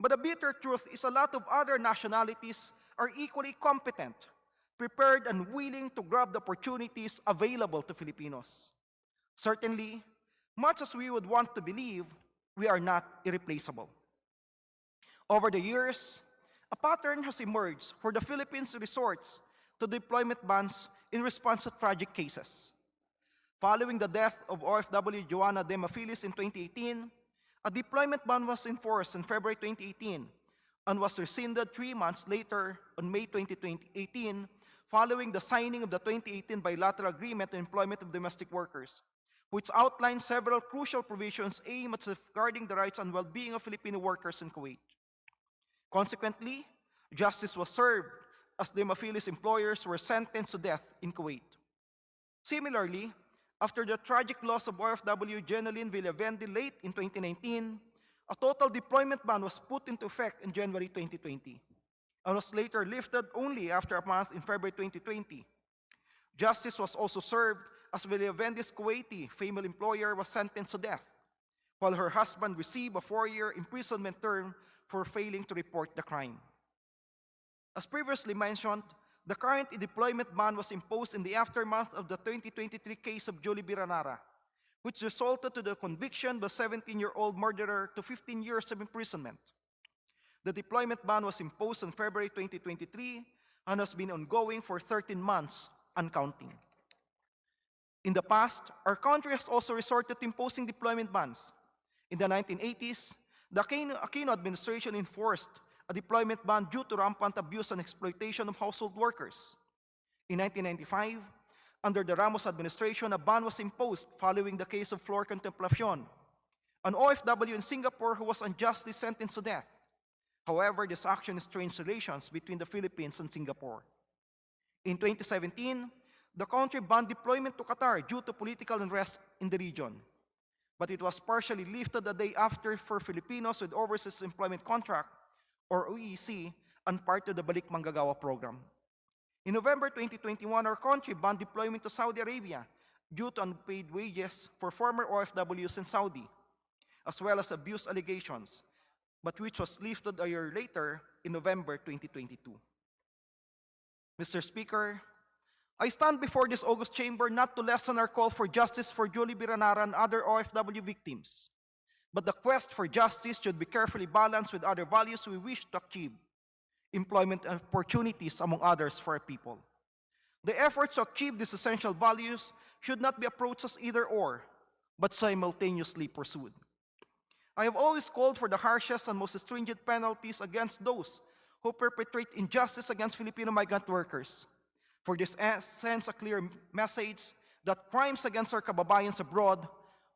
But the bitter truth is a lot of other nationalities are equally competent, prepared, and willing to grab the opportunities available to Filipinos. Certainly, much as we would want to believe, we are not irreplaceable. Over the years, a pattern has emerged where the Philippines resorts to deployment bans in response to tragic cases. Following the death of OFW Joanna Demafilis in 2018, a deployment ban was enforced in February 2018 and was rescinded 3 months later on May 2018 following the signing of the 2018 bilateral agreement on employment of domestic workers, which outlined several crucial provisions aimed at safeguarding the rights and well-being of Filipino workers in Kuwait. Consequently, justice was served as Demafilis employers were sentenced to death in Kuwait. Similarly, after the tragic loss of OFW Jeneline Villavendi late in 2019, a total deployment ban was put into effect in January 2020 and was later lifted only after a month in February 2020. Justice was also served as Villavendi's Kuwaiti female employer was sentenced to death, while her husband received a 4-year imprisonment term for failing to report the crime. As previously mentioned, the current deployment ban was imposed in the aftermath of the 2023 case of Julie Biranara, which resulted to the conviction of the 17-year-old murderer to 15 years of imprisonment. The deployment ban was imposed in February 2023 and has been ongoing for 13 months and counting. In the past, our country has also resorted to imposing deployment bans. In the 1980s, the Aquino administration enforced a deployment ban due to rampant abuse and exploitation of household workers. In 1995, under the Ramos administration, a ban was imposed following the case of Flor Contemplacion, an OFW in Singapore who was unjustly sentenced to death. However, this action strained relations between the Philippines and Singapore. In 2017, the country banned deployment to Qatar due to political unrest in the region, but it was partially lifted a day after for Filipinos with overseas employment contract, or OEC, and part of the Balik Manggagawa program. In November 2021, our country banned deployment to Saudi Arabia due to unpaid wages for former OFWs in Saudi, as well as abuse allegations, but which was lifted a year later in November 2022. Mr. Speaker, I stand before this august chamber not to lessen our call for justice for Julie Biranara and other OFW victims, but the quest for justice should be carefully balanced with other values we wish to achieve, employment opportunities among others for our people. The efforts to achieve these essential values should not be approached as either or, but simultaneously pursued. I have always called for the harshest and most stringent penalties against those who perpetrate injustice against Filipino migrant workers. For this sends a clear message that crimes against our kababayans abroad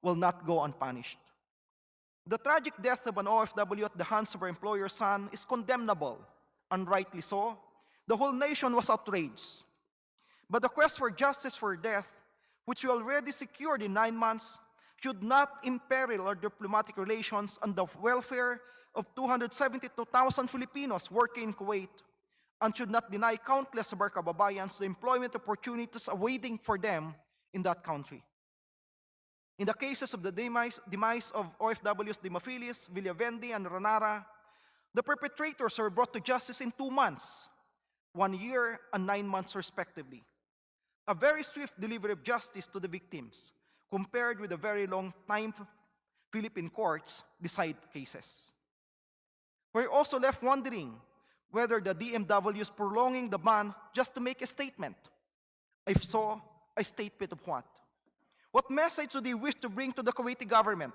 will not go unpunished. The tragic death of an OFW at the hands of her employer's son is condemnable, and rightly so. The whole nation was outraged. But the quest for justice for death, which we already secured in 9 months, should not imperil our diplomatic relations and the welfare of 272,000 Filipinos working in Kuwait, and should not deny countless of our kababayans the employment opportunities awaiting for them in that country. In the cases of the demise of OFWs Demafilis, Villavendi, and Ranara, the perpetrators were brought to justice in 2 months, 1 year and 9 months respectively. A very swift delivery of justice to the victims, compared with the very long time Philippine courts decide cases. We're also left wondering whether the DMW is prolonging the ban just to make a statement. If so, a statement of what? What message do they wish to bring to the Kuwaiti government?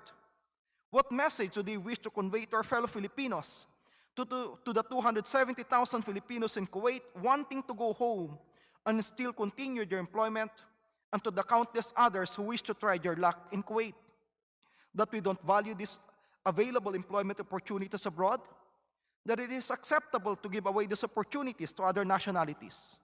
What message do they wish to convey to our fellow Filipinos, to the 270,000 Filipinos in Kuwait wanting to go home and still continue their employment, and to the countless others who wish to try their luck in Kuwait? That we don't value these available employment opportunities abroad? That it is acceptable to give away these opportunities to other nationalities?